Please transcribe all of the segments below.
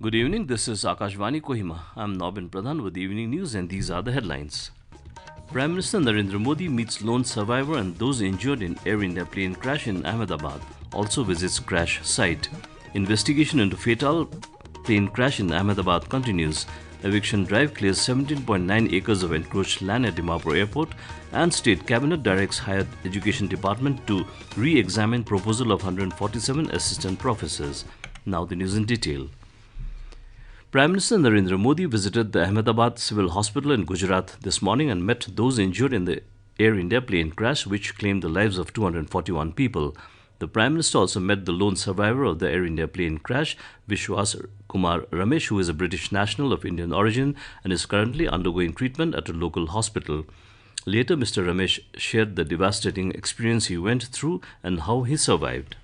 Good evening, this is Akashvani Kohima. I'm Nobin Pradhan with the evening news and these are the headlines. Prime Minister Narendra Modi meets lone survivor and those injured in Air India plane crash in Ahmedabad, also visits crash site. Investigation into fatal plane crash in Ahmedabad continues. Eviction drive clears 17.9 acres of encroached land at Dimapur Airport, and State Cabinet directs Higher Education Department to re-examine proposal of 147 assistant professors. Now the news in detail. Prime Minister Narendra Modi visited the Ahmedabad Civil Hospital in Gujarat this morning and met those injured in the Air India plane crash which claimed the lives of 241 people. The Prime Minister also met the lone survivor of the Air India plane crash, Vishwas Kumar Ramesh, who is a British national of Indian origin and is currently undergoing treatment at a local hospital. Later, Mr. Ramesh shared the devastating experience he went through and how he survived.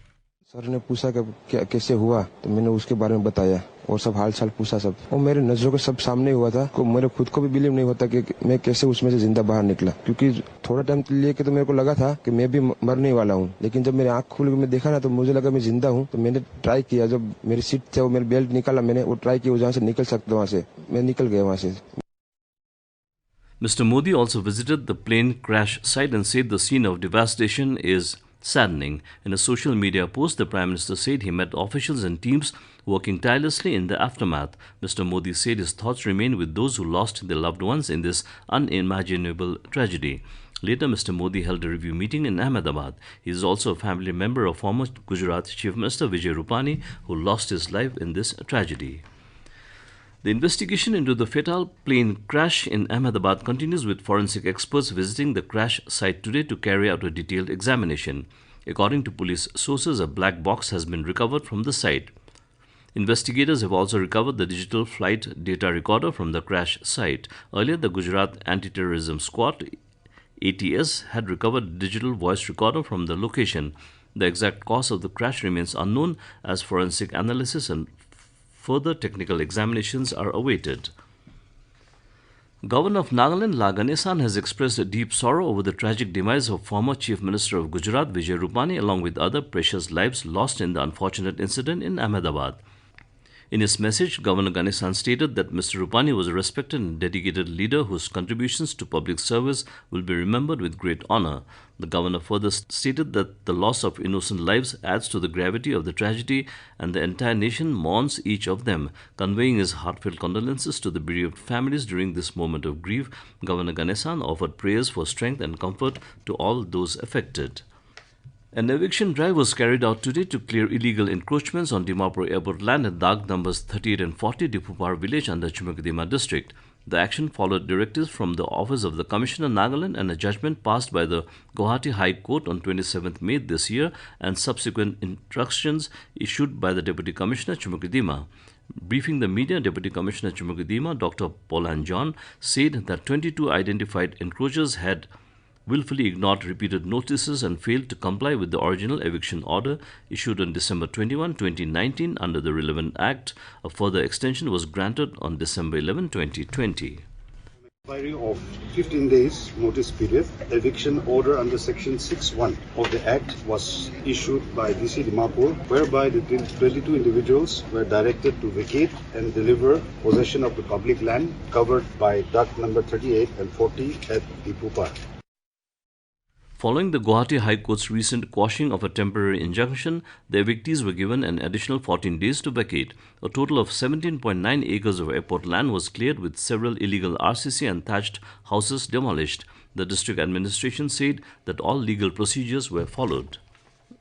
Sir ने पूछा कि कैसे हुआ तो मैंने उसके बारे में बताया और सब हाल चाल पूछा सब और मेरे नजरों के सब सामने हुआ था को मेरे खुद को भी बिलीव नहीं होता कि मैं कैसे उसमें से जिंदा बाहर निकला क्योंकि थोड़ा टाइम लेके तो मेरे को लगा था कि मैं भी मरने वाला हूँ लेकिन जब मेरी आंख खुल गई मैं देखा ना तो मुझे लगा मैं जिंदा हूँ तो मैंने ट्राई किया जब मेरी सीट से वो मेरी बेल्ट निकाला मैंने वो ट्राई किया जहाँ से निकल सकता वहाँ से मैं निकल गया वहाँ से. Mr. Modi also visited the plane crash site and said the scene of devastation is saddening. In a social media post, the Prime Minister said he met officials and teams working tirelessly in the aftermath. Mr. Modi said his thoughts remain with those who lost their loved ones in this unimaginable tragedy. Later, Mr. Modi held a review meeting in Ahmedabad. He is also a family member of former Gujarat Chief Minister Vijay Rupani, who lost his life in this tragedy. The investigation into the fatal plane crash in Ahmedabad continues with forensic experts visiting the crash site today to carry out a detailed examination. According to police sources, a black box has been recovered from the site. Investigators have also recovered the digital flight data recorder from the crash site. Earlier, the Gujarat Anti-Terrorism Squad, ATS, had recovered a digital voice recorder from the location. The exact cause of the crash remains unknown as forensic analysis and further technical examinations are awaited. Governor of Nagaland, La Ganesan, has expressed a deep sorrow over the tragic demise of former Chief Minister of Gujarat, Vijay Rupani, along with other precious lives lost in the unfortunate incident in Ahmedabad. In his message, Governor Ganesan stated that Mr. Rupani was a respected and dedicated leader whose contributions to public service will be remembered with great honor. The governor further stated that the loss of innocent lives adds to the gravity of the tragedy and the entire nation mourns each of them. Conveying his heartfelt condolences to the bereaved families during this moment of grief, Governor Ganesan offered prayers for strength and comfort to all those affected. An eviction drive was carried out today to clear illegal encroachments on Dimapur Airport land at Dag numbers 38 and 40 Dimapur village under Chumukdima district. The action followed directives from the Office of the Commissioner Nagaland and a judgment passed by the Guwahati High Court on 27th May this year and subsequent instructions issued by the Deputy Commissioner Chumukdima. Briefing the media, Deputy Commissioner Chumukdima, Dr. Polan John, said that 22 identified encroachers had willfully ignored repeated notices and failed to comply with the original eviction order issued on December 21, 2019 under the relevant act. A further extension was granted on December 11, 2020. Expiry of 15 days notice period, eviction order under section 6(1) of the act was issued by DC Dimapur, whereby the 22 individuals were directed to vacate and deliver possession of the public land covered by duct number 38 and 40 at Dimapur. Following the Guwahati High Court's recent quashing of a temporary injunction, the evictees were given an additional 14 days to vacate. A total of 17.9 acres of airport land was cleared with several illegal RCC and thatched houses demolished. The district administration said that all legal procedures were followed.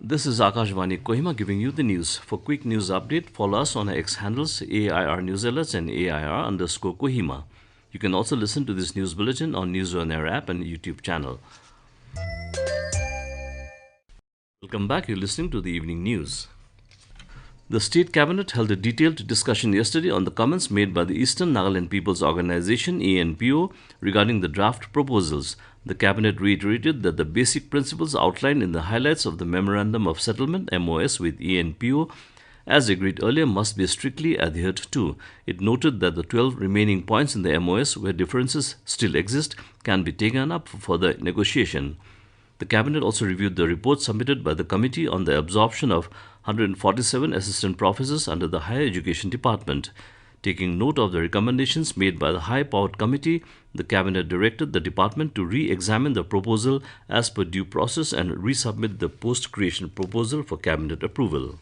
This is Akashvani Kohima giving you the news. For quick news update, follow us on our X handles AIR News Alerts and AIR_Kohima. You can also listen to this news bulletin on News on Air app and YouTube channel. Welcome back. You're listening to the evening news. The State Cabinet held a detailed discussion yesterday on the comments made by the Eastern Nagaland People's Organization (ENPO) regarding the draft proposals. The Cabinet reiterated that the basic principles outlined in the highlights of the Memorandum of Settlement (MOS) with ENPO, as agreed earlier, must be strictly adhered to. It noted that the 12 remaining points in the MOS where differences still exist can be taken up for further negotiation. The Cabinet also reviewed the report submitted by the Committee on the Absorption of 147 assistant professors under the Higher Education Department. Taking note of the recommendations made by the high-powered committee, the Cabinet directed the department to re-examine the proposal as per due process and resubmit the post-creation proposal for Cabinet approval.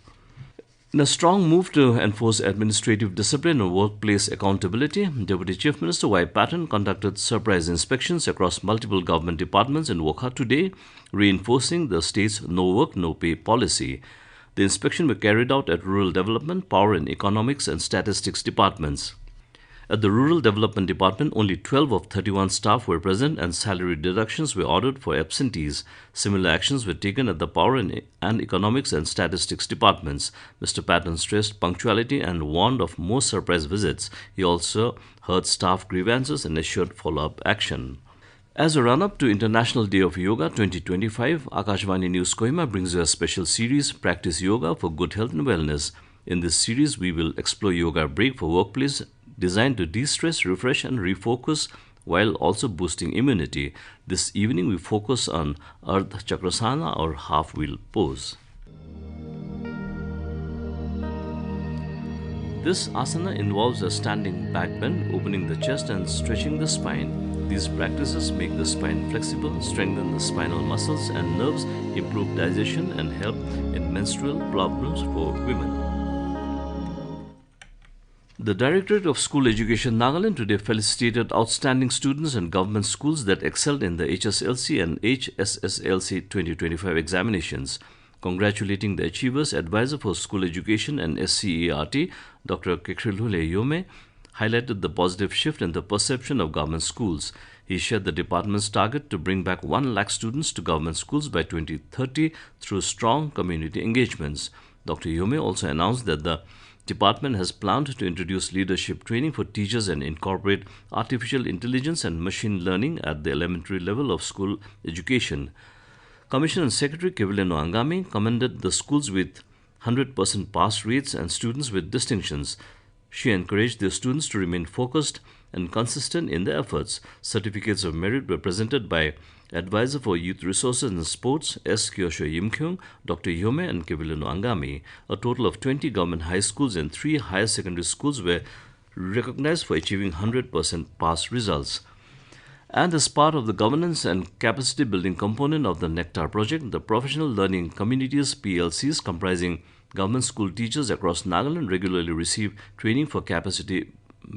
In a strong move to enforce administrative discipline and workplace accountability, Deputy Chief Minister Y. Patton conducted surprise inspections across multiple government departments in Wokha today, reinforcing the state's no work, no pay policy. The inspection were carried out at Rural Development, Power and Economics and Statistics departments. At the Rural Development Department, only 12 of 31 staff were present and salary deductions were ordered for absentees. Similar actions were taken at the Power and Economics and Statistics departments. Mr. Patton stressed punctuality and warned of more surprise visits. He also heard staff grievances and assured follow-up action. As a run-up to International Day of Yoga 2025, Akashvani News Kohima brings you a special series, Practice Yoga for Good Health and Wellness. In this series, we will explore yoga break for workplace, designed to de-stress, refresh and refocus while also boosting immunity. This evening we focus on Ardha Chakrasana or half-wheel pose. This asana involves a standing back bend, opening the chest and stretching the spine. These practices make the spine flexible, strengthen the spinal muscles and nerves, improve digestion and help in menstrual problems for women. The Directorate of School Education Nagaland today felicitated outstanding students in government schools that excelled in the HSLC and HSSLC 2025 examinations. Congratulating the achievers, Advisor for School Education and SCERT, Dr. Kekrilhule Yome, highlighted the positive shift in the perception of government schools. He shared the department's target to bring back 1 lakh students to government schools by 2030 through strong community engagements. Dr. Yome also announced that the department has planned to introduce leadership training for teachers and incorporate artificial intelligence and machine learning at the elementary level of school education. Commissioner Secretary Kevileno Angami commended the schools with 100% pass rates and students with distinctions. She encouraged their students to remain focused and consistent in their efforts. Certificates of merit were presented by Advisor for Youth Resources and Sports, S. Kyosho Yimkyung, Dr. Yome and Kevileno Angami. A total of 20 government high schools and 3 higher secondary schools were recognized for achieving 100% pass results. And as part of the governance and capacity building component of the Nectar project, the Professional Learning Communities PLCs comprising government school teachers across Nagaland regularly receive training for capacity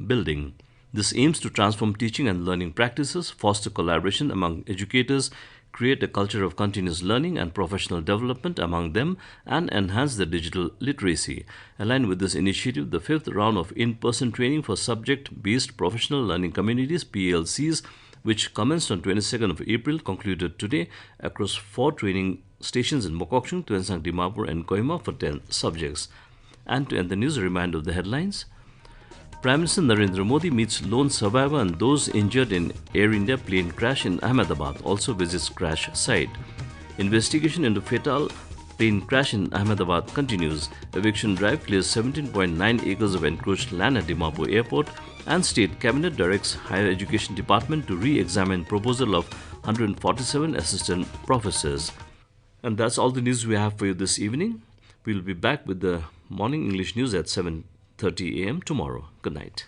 building. This aims to transform teaching and learning practices, foster collaboration among educators, create a culture of continuous learning and professional development among them, and enhance their digital literacy. Aligned with this initiative, the 5th round of in-person training for subject-based professional learning communities, PLCs, which commenced on 22nd of April, concluded today across 4 training stations in Mokokchung, Tuensang, Dimapur and Kohima for 10 subjects. And to end the news, a reminder of the headlines. Prime Minister Narendra Modi meets lone survivor and those injured in Air India plane crash in Ahmedabad, also visits crash site. Investigation into fatal plane crash in Ahmedabad continues. Eviction drive clears 17.9 acres of encroached land at Dimapur Airport, and State Cabinet directs Higher Education Department to re-examine proposal of 147 assistant professors. And that's all the news we have for you this evening. We'll be back with the morning English news at 7:30 a.m. tomorrow. Good night.